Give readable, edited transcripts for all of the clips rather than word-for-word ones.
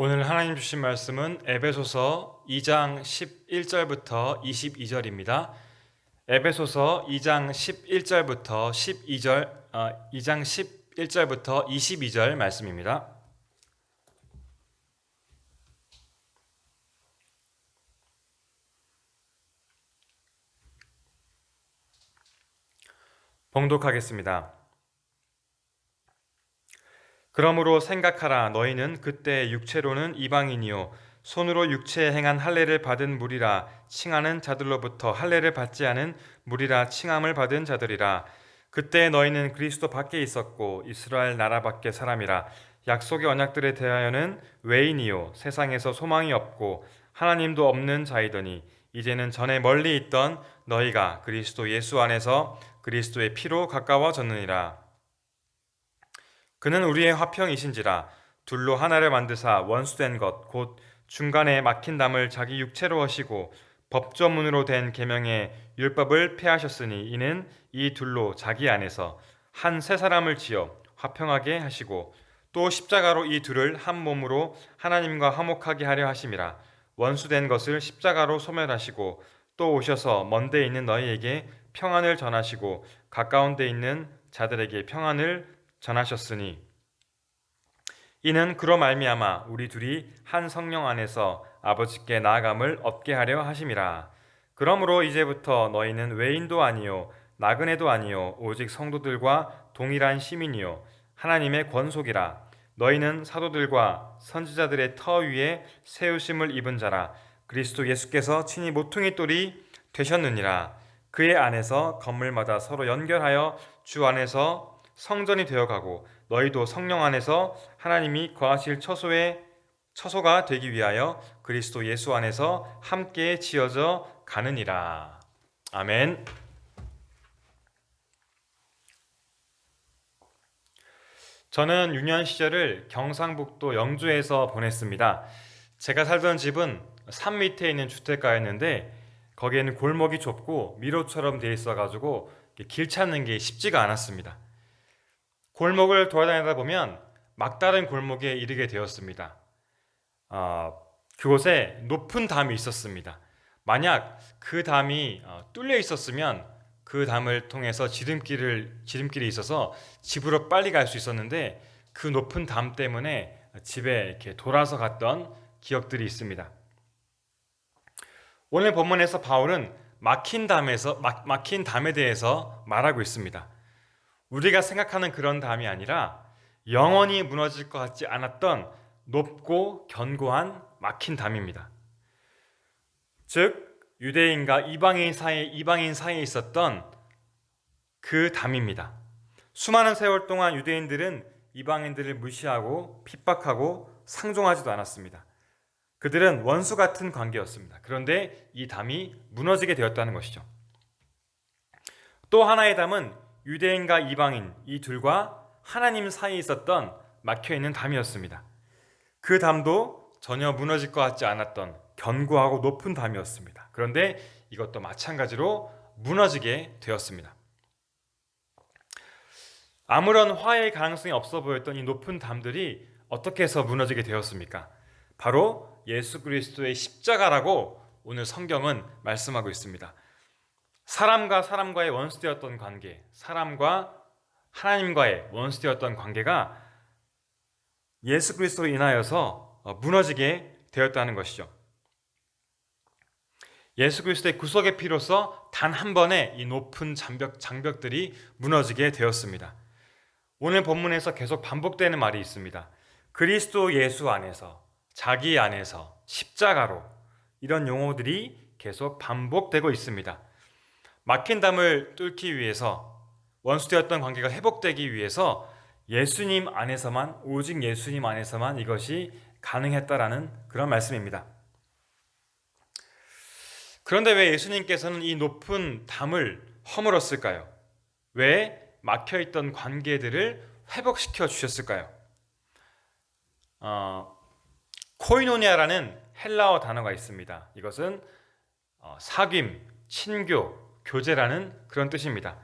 오늘 하나님 주신 말씀은 에베소서 2장 11절부터 22절입니다. 에베소서 2장 11절부터 2장 11절부터 22절 말씀입니다. 봉독하겠습니다. 그러므로 생각하라. 너희는 그때 육체로는 이방인이요 손으로 육체에 행한 할례를 받은 무리라 칭하는 자들로부터 할례를 받지 않은 무리라 칭함을 받은 자들이라. 그때 너희는 그리스도 밖에 있었고 이스라엘 나라 밖의 사람이라. 약속의 언약들에 대하여는 외인이요 세상에서 소망이 없고 하나님도 없는 자이더니 이제는 전에 멀리 있던 너희가 그리스도 예수 안에서 그리스도의 피로 가까워졌느니라. 그는 우리의 화평이신지라. 둘로 하나를 만드사 원수된 것 곧 중간에 막힌 담을 자기 육체로 하시고 법조문으로 된 계명의 율법을 폐하셨으니 이는 이 둘로 자기 안에서 한 새 사람을 지어 화평하게 하시고 또 십자가로 이 둘을 한 몸으로 하나님과 화목하게 하려 하심이라. 원수된 것을 십자가로 소멸하시고 또 오셔서 먼데 있는 너희에게 평안을 전하시고 가까운 데 있는 자들에게 평안을 전하셨으니 이는 그로 말미암아 우리 둘이 한 성령 안에서 아버지께 나아감을 얻게 하려 하심이라. 그러므로 이제부터 너희는 외인도 아니요 나그네도 아니요 오직 성도들과 동일한 시민이요 하나님의 권속이라. 너희는 사도들과 선지자들의 터 위에 세우심을 입은 자라. 그리스도 예수께서 친히 모퉁이 돌이 되셨느니라. 그의 안에서 건물마다 서로 연결하여 주 안에서 성전이 되어가고 너희도 성령 안에서 하나님이 거하실 처소가 되기 위하여 그리스도 예수 안에서 함께 지어져 가느니라. 아멘. 저는 유년 시절을 경상북도 영주에서 보냈습니다. 제가 살던 집은 산 밑에 있는 주택가였는데 거기에는 골목이 좁고 미로처럼 되어 있어가지고 길 찾는 게 쉽지가 않았습니다. 골목을 돌아다니다 보면 막다른 골목에 이르게 되었습니다. 그곳에 높은 담이 있었습니다. 만약 그 담이 뚫려 있었으면 그 담을 통해서 지름길이 있어서 집으로 빨리 갈 수 있었는데 그 높은 담 때문에 집에 이렇게 돌아서 갔던 기억들이 있습니다. 오늘 본문에서 바울은 막힌 담에 대해서 말하고 있습니다. 우리가 생각하는 그런 담이 아니라 영원히 무너질 것 같지 않았던 높고 견고한 막힌 담입니다. 즉 유대인과 이방인 사이에 있었던 그 담입니다. 수많은 세월 동안 유대인들은 이방인들을 무시하고 핍박하고 상종하지도 않았습니다. 그들은 원수 같은 관계였습니다. 그런데 이 담이 무너지게 되었다는 것이죠. 또 하나의 담은 유대인과 이방인 이 둘과 하나님 사이에 있었던 막혀있는 담이었습니다. 그 담도 전혀 무너질 것 같지 않았던 견고하고 높은 담이었습니다. 그런데 이것도 마찬가지로 무너지게 되었습니다. 아무런 화해의 가능성이 없어 보였던 이 높은 담들이 어떻게 해서 무너지게 되었습니까? 바로 예수 그리스도의 십자가라고 오늘 성경은 말씀하고 있습니다. 사람과 사람과의 원수되었던 관계, 사람과 하나님과의 원수되었던 관계가 예수 그리스도로 인하여서 무너지게 되었다는 것이죠. 예수 그리스도의 구속의 피로써 단 한 번에 이 높은 장벽들이 무너지게 되었습니다. 오늘 본문에서 계속 반복되는 말이 있습니다. 그리스도 예수 안에서, 자기 안에서, 십자가로 이런 용어들이 계속 반복되고 있습니다. 막힌 담을 뚫기 위해서 원수되었던 관계가 회복되기 위해서 예수님 안에서만 오직 예수님 안에서만 이것이 가능했다라는 그런 말씀입니다. 그런데 왜 예수님께서는 이 높은 담을 허물었을까요? 왜 막혀있던 관계들을 회복시켜 주셨을까요? 코이노니아라는 헬라어 단어가 있습니다. 이것은 사귐, 친교, 교제라는 그런 뜻입니다.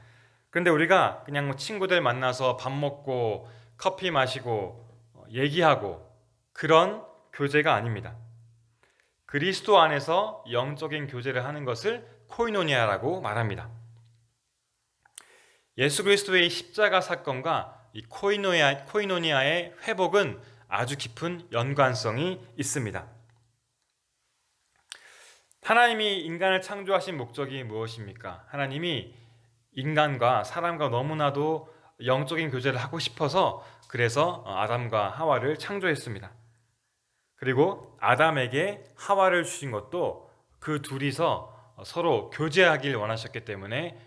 그런데 우리가 그냥 뭐 친구들 만나서 밥 먹고 커피 마시고 얘기하고 그런 교제가 아닙니다. 그리스도 안에서 영적인 교제를 하는 것을 코이노니아라고 말합니다. 예수 그리스도의 십자가 사건과 이 코이노니아의 회복은 아주 깊은 연관성이 있습니다. 하나님이 인간을 창조하신 목적이 무엇입니까? 하나님이 인간과 사람과 너무나도 영적인 교제를 하고 싶어서 그래서 아담과 하와를 창조했습니다. 그리고 아담에게 하와를 주신 것도 그 둘이서 서로 교제하길 원하셨기 때문에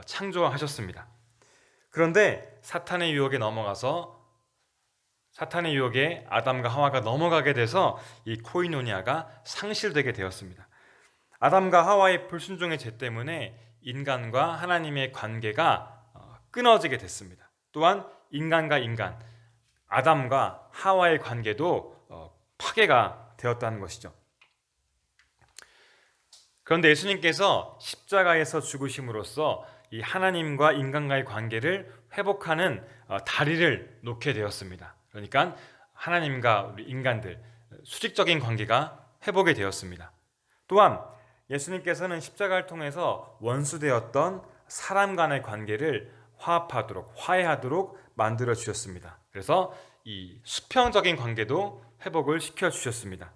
창조하셨습니다. 그런데 사탄의 유혹에 아담과 하와가 넘어가게 돼서 이 코이노니아가 상실되게 되었습니다. 아담과 하와의 불순종의 죄 때문에 인간과 하나님의 관계가 끊어지게 됐습니다. 또한 인간과 인간, 아담과 하와의 관계도 파괴가 되었다는 것이죠. 그런데 예수님께서 십자가에서 죽으심으로써 이 하나님과 인간과의 관계를 회복하는 다리를 놓게 되었습니다. 그러니까 하나님과 우리 인간들 수직적인 관계가 회복이 되었습니다. 또한 예수님께서는 십자가를 통해서 원수되었던 사람 간의 관계를 화해하도록 만들어 주셨습니다. 그래서 이 수평적인 관계도 회복을 시켜 주셨습니다.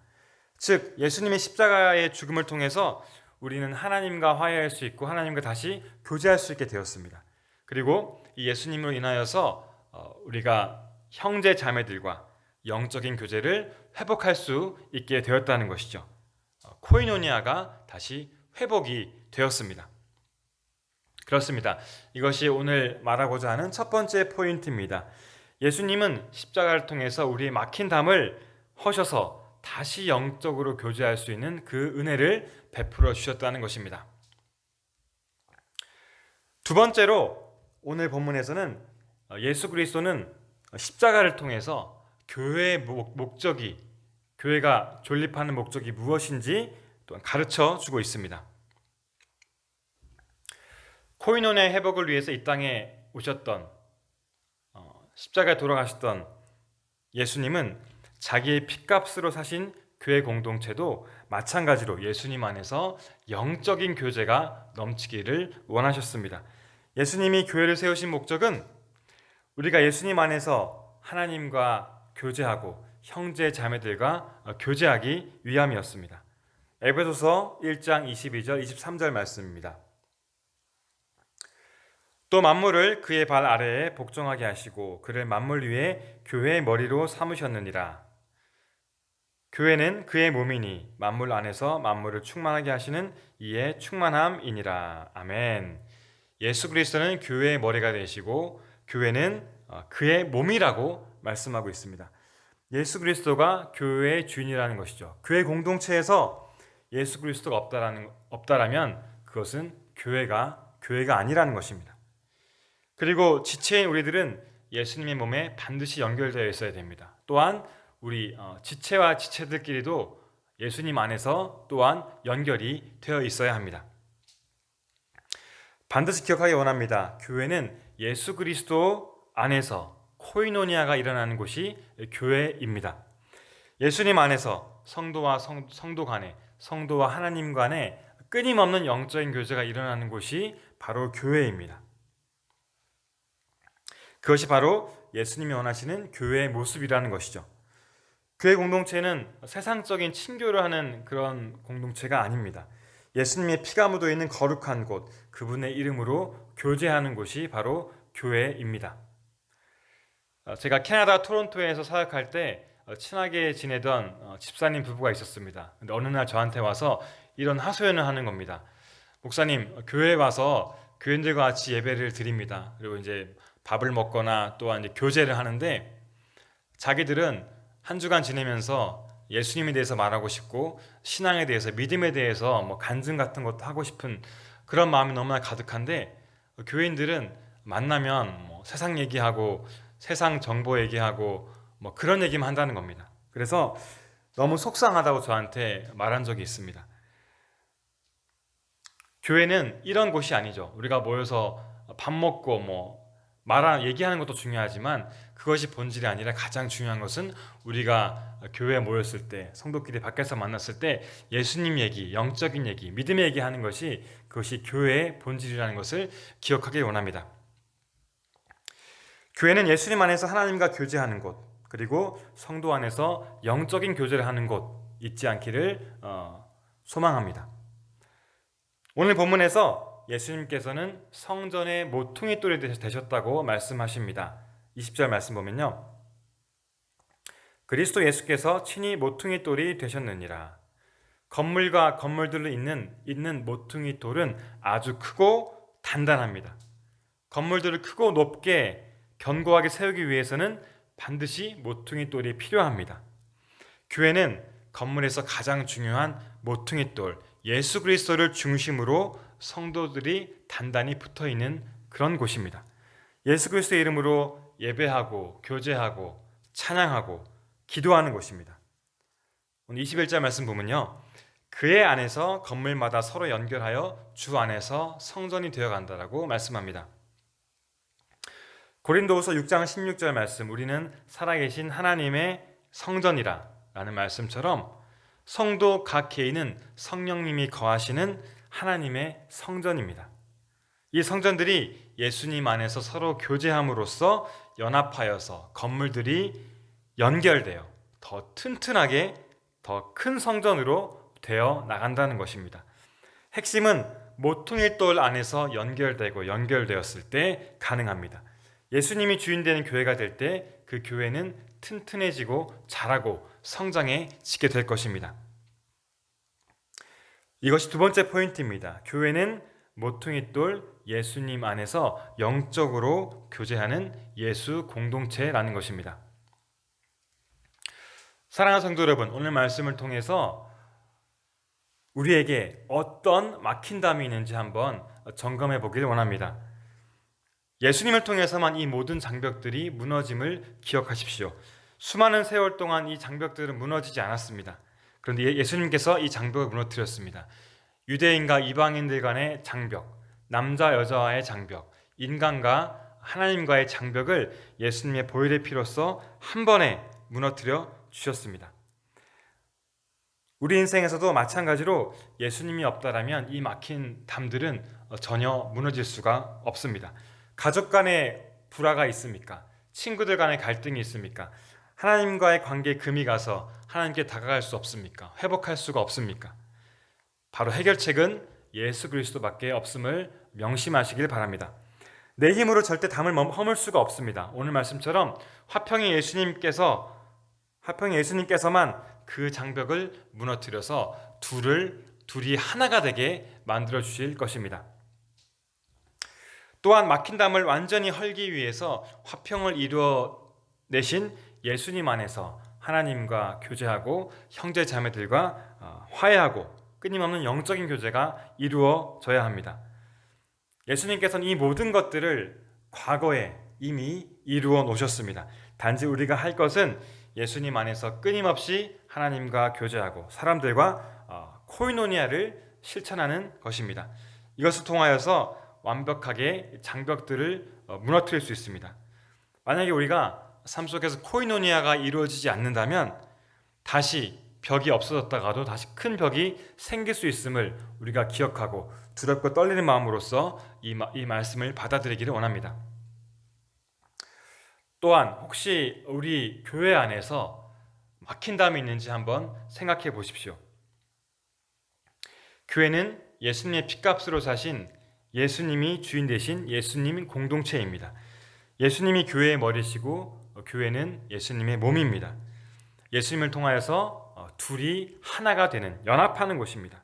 즉 예수님의 십자가의 죽음을 통해서 우리는 하나님과 화해할 수 있고 하나님과 다시 교제할 수 있게 되었습니다. 그리고 이 예수님으로 인하여서 우리가 형제 자매들과 영적인 교제를 회복할 수 있게 되었다는 것이죠. 코이노니아가 다시 회복이 되었습니다. 그렇습니다. 이것이 오늘 말하고자 하는 첫 번째 포인트입니다. 예수님은 십자가를 통해서 우리의 막힌 담을 허셔서 다시 영적으로 교제할 수 있는 그 은혜를 베풀어 주셨다는 것입니다. 두 번째로 오늘 본문에서는 예수 그리스도는 십자가를 통해서 교회의 목적이, 교회가 존립하는 목적이 무엇인지 또한 가르쳐 주고 있습니다. 코이노니아의 회복을 위해서 이 땅에 오셨던 십자가에 돌아가셨던 예수님은 자기의 핏값으로 사신 교회 공동체도 마찬가지로 예수님 안에서 영적인 교제가 넘치기를 원하셨습니다. 예수님이 교회를 세우신 목적은 우리가 예수님 안에서 하나님과 교제하고 형제 자매들과 교제하기 위함이었습니다. 에베소서 1장 22절 23절 말씀입니다. 또 만물을 그의 발 아래에 복종하게 하시고 그를 만물 위에 교회의 머리로 삼으셨느니라. 교회는 그의 몸이니 만물 안에서 만물을 충만하게 하시는 이의 충만함이니라. 아멘. 예수 그리스도는 교회의 머리가 되시고 교회는 그의 몸이라고 말씀하고 있습니다. 예수 그리스도가 교회의 주인이라는 것이죠. 교회 공동체에서 예수 그리스도가 없다라면 그것은 교회가 아니라는 것입니다. 그리고 지체인 우리들은 예수님의 몸에 반드시 연결되어 있어야 됩니다. 또한 우리 지체와 지체들끼리도 예수님 안에서 또한 연결이 되어 있어야 합니다. 반드시 기억하기 원합니다. 교회는 예수 그리스도 안에서 코이노니아가 일어나는 곳이 교회입니다. 예수님 안에서 성도와 성도 간에, 성도와 하나님 간에 끊임없는 영적인 교제가 일어나는 곳이 바로 교회입니다. 그것이 바로 예수님이 원하시는 교회의 모습이라는 것이죠. 교회 공동체는 세상적인 친교를 하는 그런 공동체가 아닙니다. 예수님의 피가 묻어 있는 거룩한 곳, 그분의 이름으로 교제하는 곳이 바로 교회입니다. 제가 캐나다 토론토에서 사역할 때 친하게 지내던 집사님 부부가 있었습니다. 근데 어느 날 저한테 와서 이런 하소연을 하는 겁니다. 목사님, 교회에 와서 교인들과 같이 예배를 드립니다. 그리고 이제 밥을 먹거나 또한 이제 교제를 하는데 자기들은 한 주간 지내면서 예수님에 대해서 말하고 싶고 신앙에 대해서, 믿음에 대해서 뭐 간증 같은 것도 하고 싶은 그런 마음이 너무나 가득한데 교인들은 만나면 뭐 세상 얘기하고 세상 정보 얘기하고 뭐 그런 얘기만 한다는 겁니다. 그래서 너무 속상하다고 저한테 말한 적이 있습니다. 교회는 이런 곳이 아니죠. 우리가 모여서 밥 먹고 뭐 얘기하는 것도 중요하지만 그것이 본질이 아니라 가장 중요한 것은 우리가 교회에 모였을 때, 성도끼리 밖에서 만났을 때 예수님 얘기, 영적인 얘기, 믿음의 얘기 하는 것이 그것이 교회의 본질이라는 것을 기억하길 원합니다. 교회는 예수님 안에서 하나님과 교제하는 곳, 그리고 성도 안에서 영적인 교제를 하는 곳 잊지 않기를 소망합니다. 오늘 본문에서 예수님께서는 성전의 모퉁이 돌이 되셨다고 말씀하십니다. 20절 말씀 보면요, 그리스도 예수께서 친히 모퉁이 돌이 되셨느니라. 건물과 건물들로 있는 모퉁이 돌은 아주 크고 단단합니다. 건물들을 크고 높게 견고하게 세우기 위해서는 반드시 모퉁이 돌이 필요합니다. 교회는 건물에서 가장 중요한 모퉁이 돌, 예수 그리스도를 중심으로 성도들이 단단히 붙어 있는 그런 곳입니다. 예수 그리스도의 이름으로 예배하고 교제하고 찬양하고 기도하는 곳입니다. 오늘 21절 말씀 보면요, 그의 안에서 건물마다 서로 연결하여 주 안에서 성전이 되어간다라고 말씀합니다. 고린도후서 6장 16절 말씀, 우리는 살아계신 하나님의 성전이라 라는 말씀처럼 성도 각 개인은 성령님이 거하시는 하나님의 성전입니다. 이 성전들이 예수님 안에서 서로 교제함으로써 연합하여서 건물들이 연결되어 더 튼튼하게 더 큰 성전으로 되어 나간다는 것입니다. 핵심은 모퉁이 돌 안에서 연결되었을 때 가능합니다. 예수님이 주인 되는 교회가 될 때 그 교회는 튼튼해지고 자라고 성장해지게 될 것입니다. 이것이 두 번째 포인트입니다. 교회는 모퉁이 돌 예수님 안에서 영적으로 교제하는 예수 공동체라는 것입니다. 사랑하는 성도 여러분, 오늘 말씀을 통해서 우리에게 어떤 막힌담이 있는지 한번 점검해 보기를 원합니다. 예수님을 통해서만 이 모든 장벽들이 무너짐을 기억하십시오. 수많은 세월 동안 이 장벽들은 무너지지 않았습니다. 그런데 예수님께서 이 장벽을 무너뜨렸습니다. 유대인과 이방인들 간의 장벽, 남자 여자와의 장벽, 인간과 하나님과의 장벽을 예수님의 보혈의 피로써 한 번에 무너뜨려 주셨습니다. 우리 인생에서도 마찬가지로 예수님이 없다라면 이 막힌 담들은 전혀 무너질 수가 없습니다. 가족 간의 불화가 있습니까? 친구들 간의 갈등이 있습니까? 하나님과의 관계에 금이 가서 하나님께 다가갈 수 없습니까? 회복할 수가 없습니까? 바로 해결책은 예수 그리스도밖에 없음을 명심하시길 바랍니다. 내 힘으로 절대 담을 허물 수가 없습니다. 오늘 말씀처럼 화평의 예수님께서만 그 장벽을 무너뜨려서 둘이 하나가 되게 만들어 주실 것입니다. 또한 막힌 담을 완전히 헐기 위해서 화평을 이루어내신 예수님 안에서 하나님과 교제하고 형제 자매들과 화해하고 끊임없는 영적인 교제가 이루어져야 합니다. 예수님께서는 이 모든 것들을 과거에 이미 이루어 놓으셨습니다. 단지 우리가 할 것은 예수님 안에서 끊임없이 하나님과 교제하고 사람들과 코이노니아를 실천하는 것입니다. 이것을 통하여서 완벽하게 장벽들을 무너뜨릴 수 있습니다. 만약에 우리가 삶 속에서 코이노니아가 이루어지지 않는다면 다시 벽이 없어졌다가도 다시 큰 벽이 생길 수 있음을 우리가 기억하고 두렵고 떨리는 마음으로써 이 말씀을 받아들이기를 원합니다. 또한 혹시 우리 교회 안에서 막힌 담이 있는지 한번 생각해 보십시오. 교회는 예수님의 핏값으로 사신 예수님이 주인 되신 예수님 공동체입니다. 예수님이 교회의 머리시고 교회는 예수님의 몸입니다. 예수님을 통하여서 둘이 하나가 되는, 연합하는 곳입니다.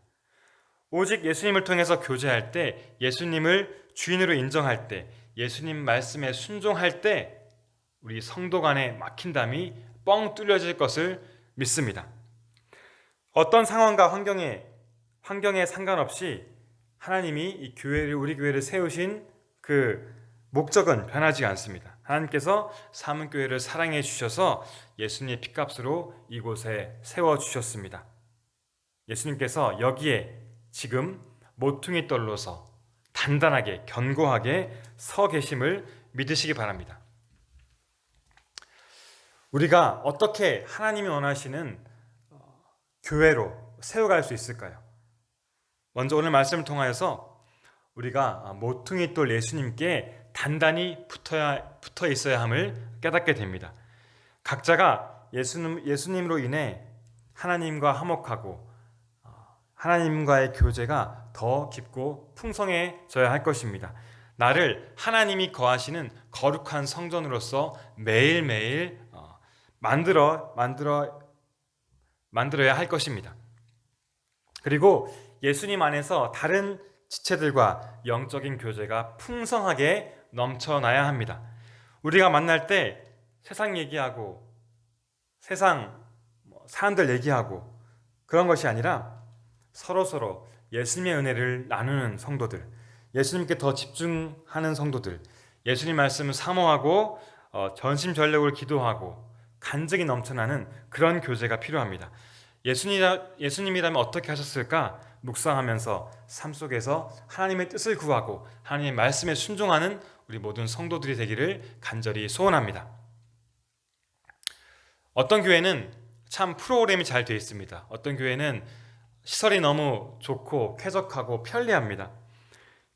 오직 예수님을 통해서 교제할 때, 예수님을 주인으로 인정할 때, 예수님 말씀에 순종할 때 우리 성도 간의 막힌 담이 뻥 뚫려질 것을 믿습니다. 어떤 상황과 환경에 상관없이 하나님이 이 교회를, 우리 교회를 세우신 그 목적은 변하지 않습니다. 하나님께서 사문교회를 사랑해 주셔서 예수님의 핏값으로 이곳에 세워주셨습니다. 예수님께서 여기에 지금 모퉁이 돌로서 단단하게 견고하게 서 계심을 믿으시기 바랍니다. 우리가 어떻게 하나님이 원하시는 교회로 세워갈 수 있을까요? 먼저 오늘 말씀을 통하여서 우리가 모퉁이 돌 예수님께 단단히 붙어 있어야 함을 깨닫게 됩니다. 각자가 예수님으로 인해 하나님과 화목하고 하나님과의 교제가 더 깊고 풍성해져야 할 것입니다. 나를 하나님이 거하시는 거룩한 성전으로서 매일매일 만들어야 할 것입니다. 그리고 예수님 안에서 다른 지체들과 영적인 교제가 풍성하게 넘쳐나야 합니다. 우리가 만날 때 세상 얘기하고 세상 사람들 얘기하고 그런 것이 아니라 서로서로 예수님의 은혜를 나누는 성도들, 예수님께 더 집중하는 성도들, 예수님 말씀을 사모하고 전심전력으로 기도하고 간증이 넘쳐나는 그런 교제가 필요합니다. 예수님이라면 어떻게 하셨을까 묵상하면서 삶 속에서 하나님의 뜻을 구하고 하나님의 말씀에 순종하는 우리 모든 성도들이 되기를 간절히 소원합니다. 어떤 교회는 참 프로그램이 잘 되어 있습니다. 어떤 교회는 시설이 너무 좋고 쾌적하고 편리합니다.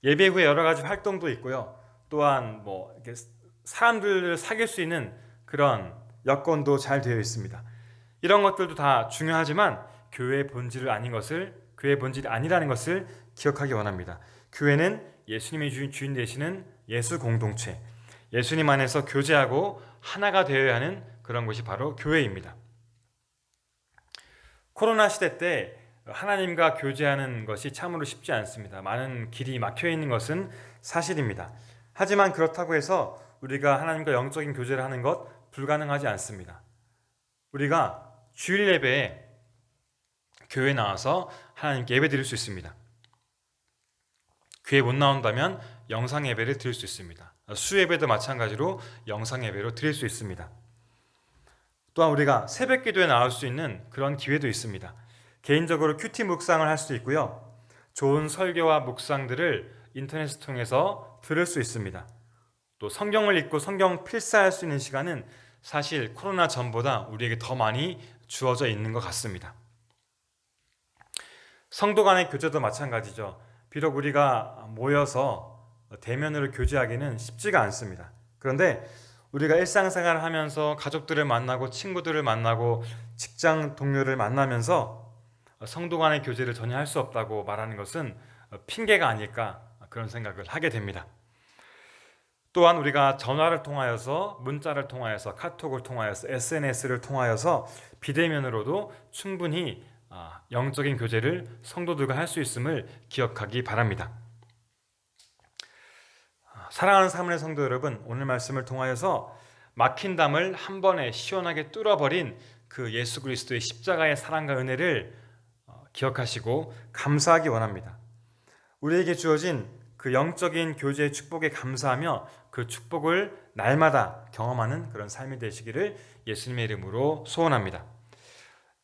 예배 후에 여러 가지 활동도 있고요. 또한 이렇게 사람들을 사귈 수 있는 그런 여건도 잘 되어 있습니다. 이런 것들도 다 중요하지만 교회의 본질이 아니라는 것을 기억하기 원합니다. 교회는 예수님의 주인 되시는 예수 공동체, 예수님 안에서 교제하고 하나가 되어야 하는 그런 것이 바로 교회입니다. 코로나 시대 때 하나님과 교제하는 것이 참으로 쉽지 않습니다. 많은 길이 막혀 있는 것은 사실입니다. 하지만 그렇다고 해서 우리가 하나님과 영적인 교제를 하는 것 불가능하지 않습니다. 우리가 주일 예배에 교회에 나와서 하나님께 예배 드릴 수 있습니다. 교회 못 나온다면 영상 예배를 드릴 수 있습니다. 수예배도 마찬가지로 영상 예배로 드릴 수 있습니다. 또한 우리가 새벽 기도에 나올 수 있는 그런 기회도 있습니다. 개인적으로 큐티 묵상을 할 수 있고요. 좋은 설교와 묵상들을 인터넷을 통해서 들을 수 있습니다. 또 성경을 읽고 성경 필사할 수 있는 시간은 사실 코로나 전보다 우리에게 더 많이 주어져 있는 것 같습니다. 성도 간의 교제도 마찬가지죠. 비록 우리가 모여서 대면으로 교제하기는 쉽지가 않습니다. 그런데 우리가 일상생활을 하면서 가족들을 만나고 친구들을 만나고 직장 동료를 만나면서 성도 간의 교제를 전혀 할 수 없다고 말하는 것은 핑계가 아닐까 그런 생각을 하게 됩니다. 또한 우리가 전화를 통하여서 문자를 통하여서 카톡을 통하여서 SNS를 통하여서 비대면으로도 충분히 영적인 교제를 성도들과 할 수 있음을 기억하기 바랍니다. 사랑하는 사문의 성도 여러분, 오늘 말씀을 통하여서 막힌 담을 한 번에 시원하게 뚫어버린 그 예수 그리스도의 십자가의 사랑과 은혜를 기억하시고 감사하기 원합니다. 우리에게 주어진 그 영적인 교제의 축복에 감사하며 그 축복을 날마다 경험하는 그런 삶이 되시기를 예수님의 이름으로 소원합니다.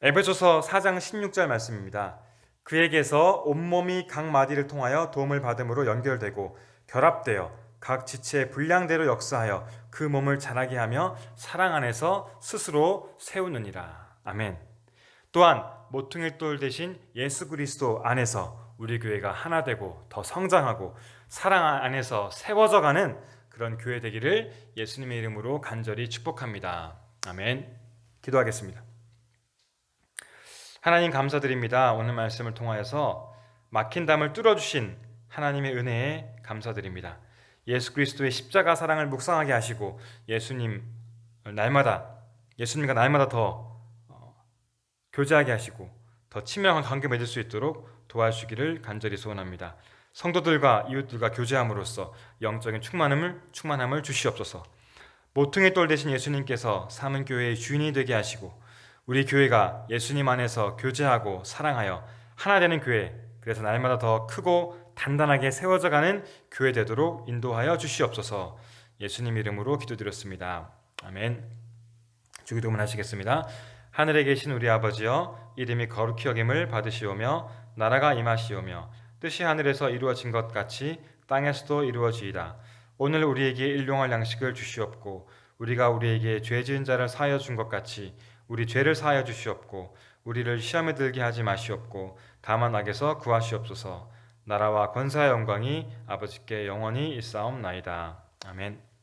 에베소서 4장 16절 말씀입니다. 그에게서 온몸이 각 마디를 통하여 도움을 받음으로 연결되고 결합되어 각 지체의 분량대로 역사하여 그 몸을 자라게 하며 사랑 안에서 스스로 세우느니라. 아멘. 또한 모퉁이 돌 대신 예수 그리스도 안에서 우리 교회가 하나 되고 더 성장하고 사랑 안에서 세워져가는 그런 교회 되기를 예수님의 이름으로 간절히 축복합니다. 아멘. 기도하겠습니다. 하나님 감사드립니다. 오늘 말씀을 통하여서 막힌 담을 뚫어주신 하나님의 은혜에 감사드립니다. 예수 그리스도의 십자가 사랑을 묵상하게 하시고 예수님과 날마다 더 교제하게 하시고 더 친밀한 관계 맺을 수 있도록 도와주시기를 간절히 소원합니다. 성도들과 이웃들과 교제함으로써 영적인 충만함을 주시옵소서. 모퉁이 돌 대신 예수님께서 삼은 교회의 주인이 되게 하시고 우리 교회가 예수님 안에서 교제하고 사랑하여 하나 되는 교회, 그래서 날마다 더 크고 단단하게 세워져가는 교회 되도록 인도하여 주시옵소서. 예수님 이름으로 기도드렸습니다. 아멘. 주기도문 하시겠습니다. 하늘에 계신 우리 아버지여, 이름이 거룩히 여김을 받으시오며 나라가 임하시오며 뜻이 하늘에서 이루어진 것 같이 땅에서도 이루어지이다. 오늘 우리에게 일용할 양식을 주시옵고 우리가 우리에게 죄 지은 자를 사하여 준 것 같이 우리 죄를 사하여 주시옵고 우리를 시험에 들게 하지 마시옵고 다만 악에서 구하시옵소서. 나라와 권세와 영광이 아버지께 영원히 있사옵나이다. 아멘.